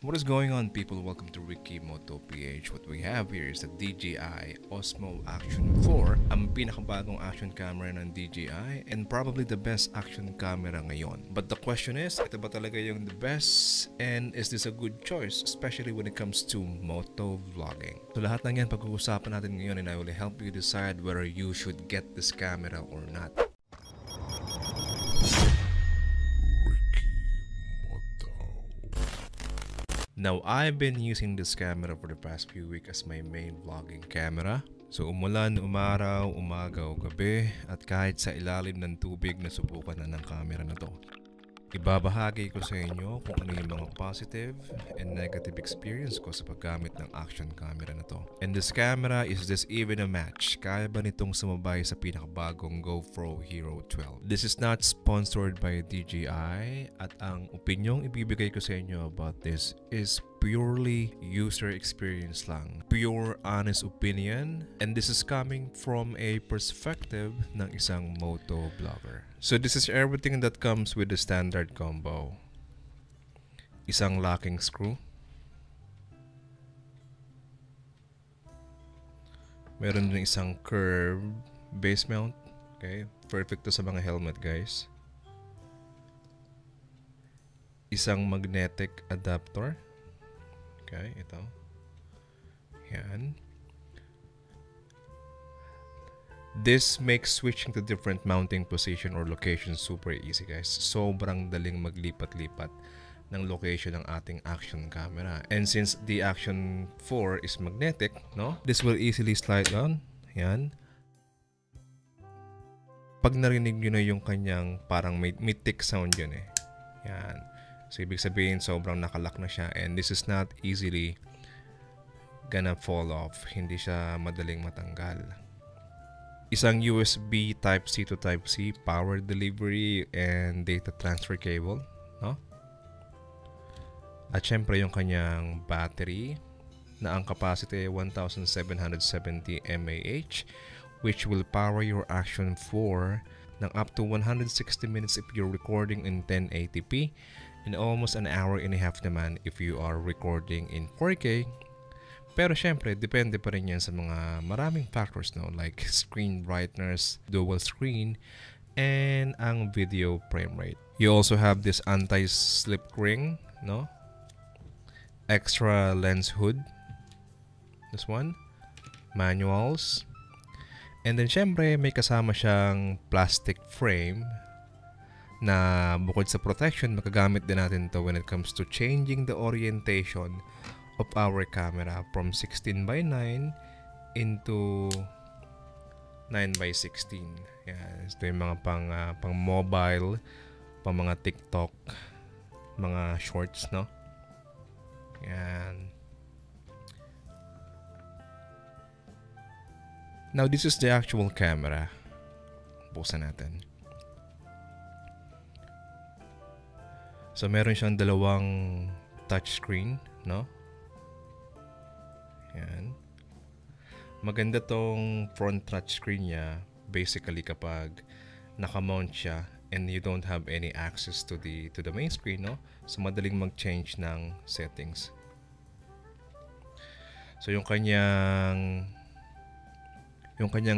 What is going on, people? Welcome to Ricky Moto PH. What we have here is the DJI Osmo Action 4, ang pinakabagong action camera ng DJI and probably the best action camera ngayon. But the question is, ito ba talaga yung the best? And is this a good choice, especially when it comes to moto vlogging? So lahat ng yan pag-uusapan natin ngayon, and I will help you decide whether you should get this camera or not. Now, I've been using this camera for the past few weeks as my main vlogging camera. So, umulan, umaraw, umaga o gabi, at kahit sa ilalim ng tubig nasubukan na ng camera na to. Ibabahagi ko sa inyo kung ano yung mga positive and negative experience ko sa paggamit ng action camera na to. And this camera, is this even a match? Kaya ba nitong sumabay sa pinakabagong GoPro Hero 12? This is not sponsored by DJI at ang opinyong ibibigay ko sa inyo about this is purely user experience lang. Pure honest opinion, and this is coming from a perspective ng isang moto vlogger. So this is everything that comes with the standard combo. Isang locking screw. Meron din isang curved base mount. Okay, perfect to sa mga helmet, guys. Isang magnetic adapter. Okay, ito. Yan. This makes switching to different mounting position or location super easy, guys. Sobrang daling maglipat-lipat ng location ng ating action camera. And since the Action 4 is magnetic, no? This will easily slide on. Yan. Pag narinig nyo na yung kanyang parang may tick sound yun eh. Yan. So, ibig sabihin, sobrang nakalock na siya. And this is not easily gonna fall off. Hindi siya madaling matanggal. Isang USB Type-C to Type-C power delivery and data transfer cable. No? At syempre, yung kanyang battery na ang capacity ay 1,770 mAh, which will power your Action 4 ng up to 160 minutes if you're recording in 1080p. And almost an hour and a half naman if you are recording in 4K. Pero syempre, depende pa rin yan sa mga maraming factors, no? Like screen brightness, dual screen, and ang video frame rate. You also have this anti-slip ring, no? Extra lens hood. This one. Manuals. And then syempre, may kasama siyang plastic frame na bukod sa protection, magagamit din natin to when it comes to changing the orientation of our camera from 16:9 into 9:16. Yan. Ito yung mga pang mobile, pang mga TikTok, mga shorts, no? Yan. Now, this is the actual camera. Buksan natin. So, meron siyang dalawang touchscreen, no? Yan. Maganda tong front touchscreen niya, basically kapag nakamount siya and you don't have any access to the main screen, no? So, madaling mag-change ng settings. So, yung kanyang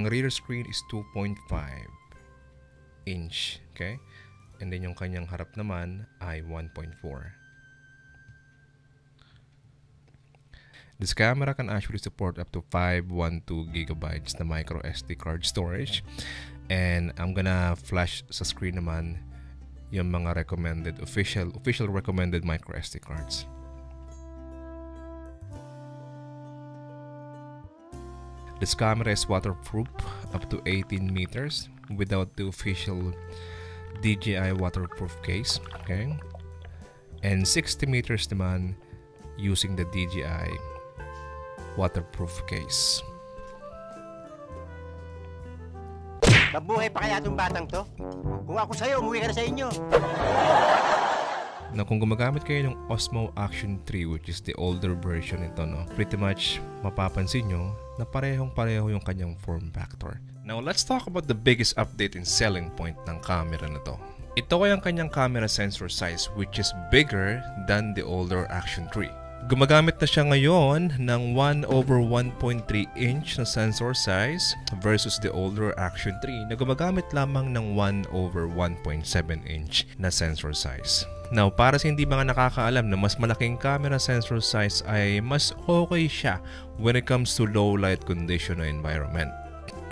rear screen is 2.5 inch, okay? And then yung kanyang harap naman ay 1.4. This camera can actually support up to 512 gigabytes na micro SD card storage. And I'm gonna flash sa screen naman yung mga recommended, official recommended micro SD cards. This camera is waterproof up to 18 meters without the official DJI waterproof case, okay? And 60 meters naman using the DJI waterproof case. Mabuhay pa kaya itong batang to? Kung ako sa'yo, umuwi ka na sa inyo. Na kung gumagamit kayo ng Osmo Action 3, which is the older version nito, no, pretty much mapapansin nyo na parehong-pareho yung kanyang form factor. Now, let's talk about the biggest update and selling point ng camera na to. Ito ay ang kanyang camera sensor size which is bigger than the older Action 3. Gumagamit na siya ngayon ng 1/1.3 inch na sensor size versus the older Action 3 na gumagamit lamang ng 1/1.7 inch na sensor size. Now, para sa hindi mga nakakaalam na mas malaking camera sensor size ay mas okay siya when it comes to low light condition o environment.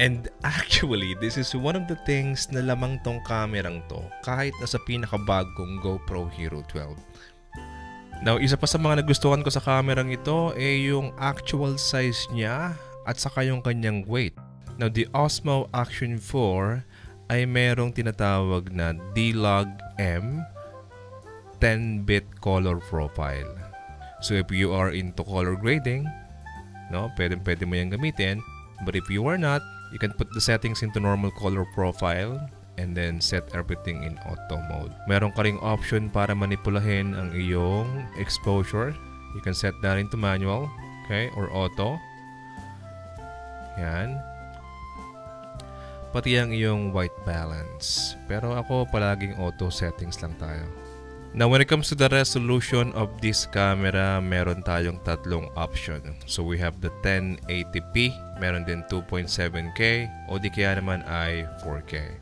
And actually, this is one of the things na lamang tong kamerang to kahit na sa pinakabagong GoPro Hero 12. Now, isa pa sa mga nagustuhan ko sa kamerang ito ay yung actual size niya at saka yung kanyang weight. Now, the Osmo Action 4 ay merong tinatawag na D-Log-M 10-bit color profile. So, if you are into color grading, no, pwede mo yung gamitin. But if you are not, you can put the settings into normal color profile and then set everything in auto mode. Meron ka ring option para manipulahin ang iyong exposure. You can set that into manual, okay, or auto. Yan. Pati ang iyong white balance. Pero ako palaging auto settings lang tayo. Now, when it comes to the resolution of this camera, meron tayong tatlong option. So, we have the 1080p, meron din 2.7K, o di kaya naman ay 4K.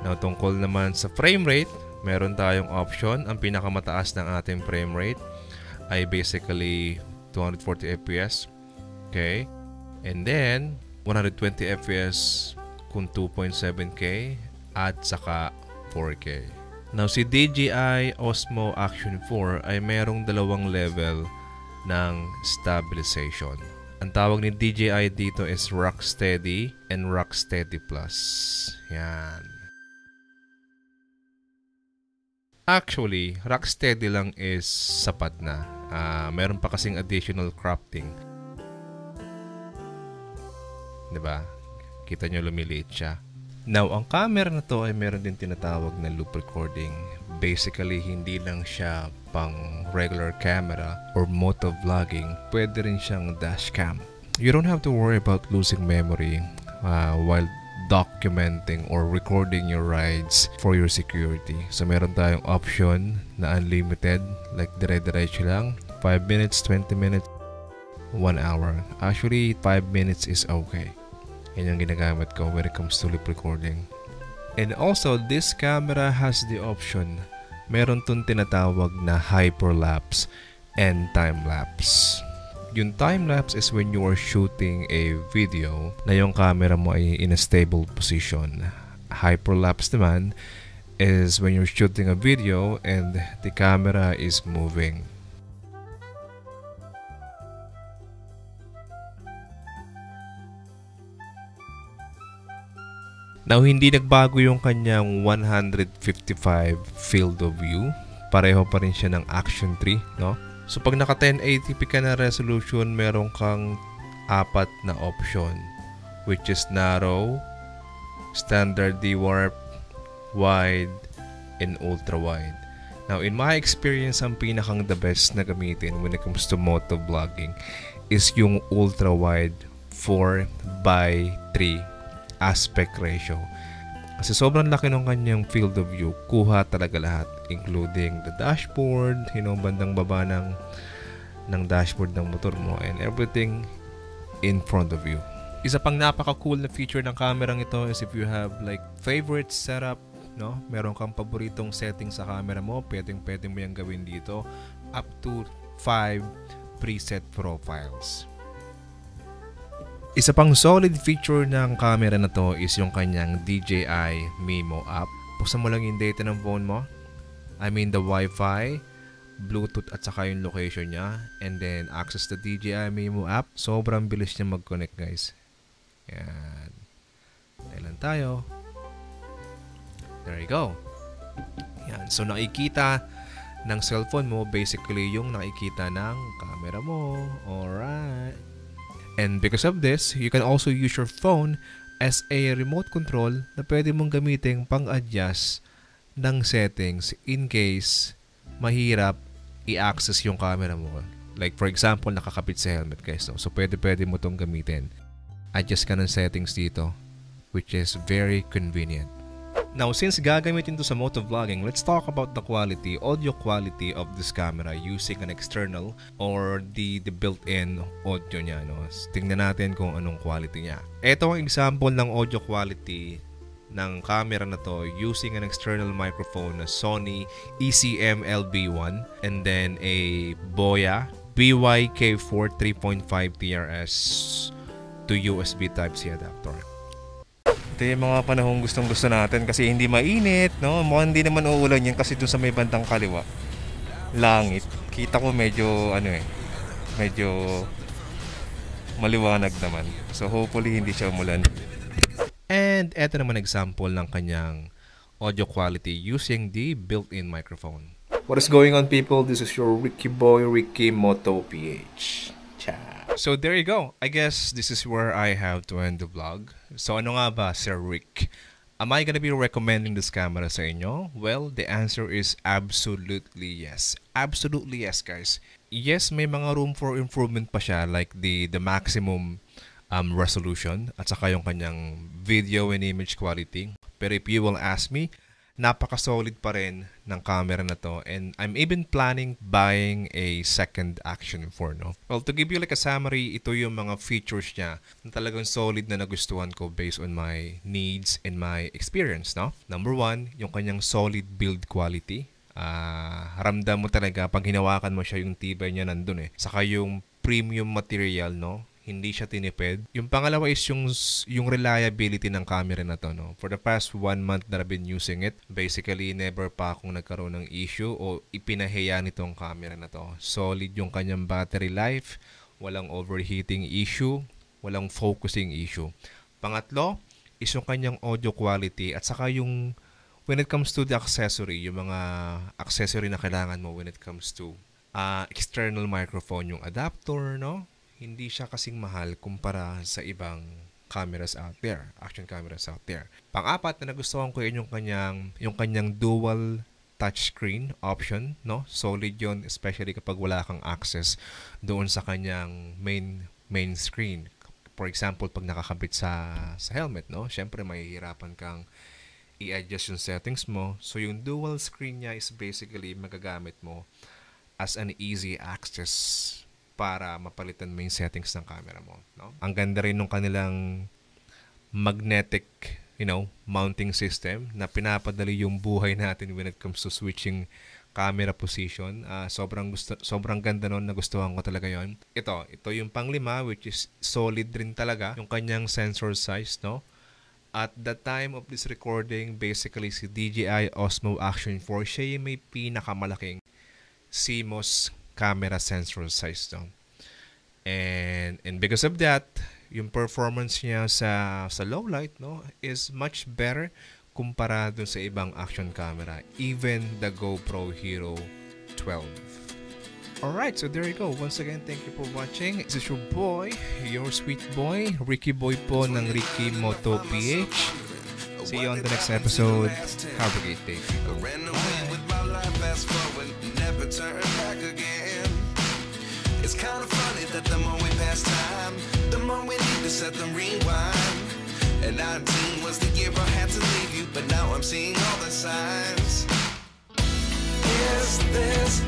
Now, tungkol naman sa frame rate, meron tayong option. Ang pinakamataas ng ating frame rate ay basically 240 FPS. Okay? And then, 120 FPS kung 2.7K at saka 4K. Now, si DJI Osmo Action 4 ay merong dalawang level ng stabilization. Ang tawag ni DJI dito is Rocksteady and Rocksteady Plus. Yan. Actually, Rocksteady lang is sapat na. Meron pa kasing additional crafting. Diba? Kita nyo lumiliit siya. Now, ang camera na to ay meron din tinatawag na loop recording. Basically, hindi lang siya pang regular camera or motovlogging. Pwede rin siyang dashcam. You don't have to worry about losing memory while documenting or recording your rides for your security. So, meron tayong option na unlimited, like dire-diretso lang. 5 minutes, 20 minutes, 1 hour. Actually, 5 minutes is okay. Yan yung ginagamit ko when it comes to lip recording. And also, this camera has the option. Meron tong tinatawag na hyperlapse and time-lapse. Yung time-lapse is when you are shooting a video na yung camera mo ay in a stable position. Hyperlapse naman is when you're shooting a video and the camera is moving. Now, hindi nagbago yung kanyang 155 field of view. Pareho pa rin siya ng Action 3, no? So, pag naka 1080p ka na resolution, meron kang 4 na option, which is narrow, standard D-warp, wide, and ultra-wide. Now, in my experience, ang pinakang the best na gamitin when it comes to motovlogging is yung ultra-wide 4:3 aspect ratio. Kasi sobrang laki ng kanyang field of view, kuha talaga lahat, including the dashboard, bandang baba ng dashboard ng motor mo, and everything in front of you. Isa pang napaka-cool na feature ng kamerang ito is if you have like favorite setup, no? Meron kang paboritong setting sa camera mo, pwede mo yung gawin dito, up to 5 preset profiles. Isa pang solid feature ng camera na to is yung kanyang DJI Mimo app. Buksan mo lang yung data ng phone mo. I mean the Wi-Fi, Bluetooth at saka yung location niya. And then access the DJI Mimo app. Sobrang bilis niya mag-connect, guys. Yan. Kailan tayo. There you go. Yan. So nakikita ng cellphone mo basically yung nakikita ng camera mo. Alright. And because of this, you can also use your phone as a remote control na pwede mong gamitin pang-adjust ng settings in case mahirap i-access yung camera mo. Like for example, nakakapit sa helmet guys. No? So pwede mo tong gamitin. Adjust ka ng settings dito, which is very convenient. Now, since gagamitin to sa motovlogging, let's talk about the audio quality of this camera using an external or the built-in audio niya. No? Tingnan natin kung anong quality niya. Ito ang example ng audio quality ng camera na to using an external microphone na Sony ECM LB1 and then a Boya BYK4 3.5 TRS to USB Type-C adapter. Ito yung mga panahong gustong-gusto natin kasi hindi mainit, no? Mukhang hindi naman uulan yan kasi doon sa may bandang kaliwa. Langit. Kita ko medyo, medyo maliwanag naman. So hopefully hindi siya umulan. And eto naman example ng kanyang audio quality using the built-in microphone. What is going on, people? This is your Ricky Boy, Ricky Moto PH. So there you go. I guess this is where I have to end the vlog. So ano nga ba, Sir Rick? Am I gonna be recommending this camera sa inyo? Well, the answer is absolutely yes. Absolutely yes, guys. Yes, may mga room for improvement pa siya, like the maximum resolution at saka yung kanyang video and image quality. Pero if you will ask me, napaka-solid pa rin ng camera na to, and I'm even planning buying a second Action 4, no? Well, to give you like a summary, ito yung mga features niya na talagang solid na nagustuhan ko based on my needs and my experience, no? Number 1, yung kanyang solid build quality. Ramdam mo talaga pag hinawakan mo siya, yung tibay niya nandun eh. Saka yung premium material, no? Hindi siya tinipid. Yung pangalawa is yung reliability ng camera na to, no? For the past 1 month that I've been using it, basically never pa akong nagkaroon ng issue o ipinahiya nitong camera na to. Solid yung kanyang battery life, walang overheating issue, walang focusing issue. Pangatlo is yung kanyang audio quality at saka yung when it comes to the accessory, yung mga accessory na kailangan mo when it comes to external microphone, yung adapter, no? Hindi siya kasing mahal kumpara sa ibang cameras out there, action cameras out there. Pang-apat na nagustuhan ko yung kanyang dual touchscreen option, no? Solid yon, especially kapag wala kang access doon sa kanyang main screen. For example, pag nakakabit sa helmet, no? Syempre mahihirapan kang i-adjust yung settings mo. So yung dual screen niya is basically magagamit mo as an easy access para mapalitan mo yung settings ng camera mo, no? Ang ganda rin ng kanilang magnetic, mounting system na pinapadali yung buhay natin when it comes to switching camera position. Sobrang ganda nun, nagustuhan ko talaga yon. Ito yung panglima, which is solid rin talaga yung kanyang sensor size, no? At the time of this recording, basically si DJI Osmo Action 4, siya yung may pinakamalaking CMOS camera sensor size, no? And because of that, yung performance niya sa low light, no, is much better kumpara dun sa ibang action camera, even the GoPro Hero 12. Alright, so there you go. Once again, thank you for watching. This is your boy, your sweet boy, Ricky Boy po ng Ricky Moto PH. See you on the next episode. Have a great day, people. Bye. It's kind of funny that the more we pass time, the more we need to set the rewind. And 19 was the year I had to leave you, but now I'm seeing all the signs. Is this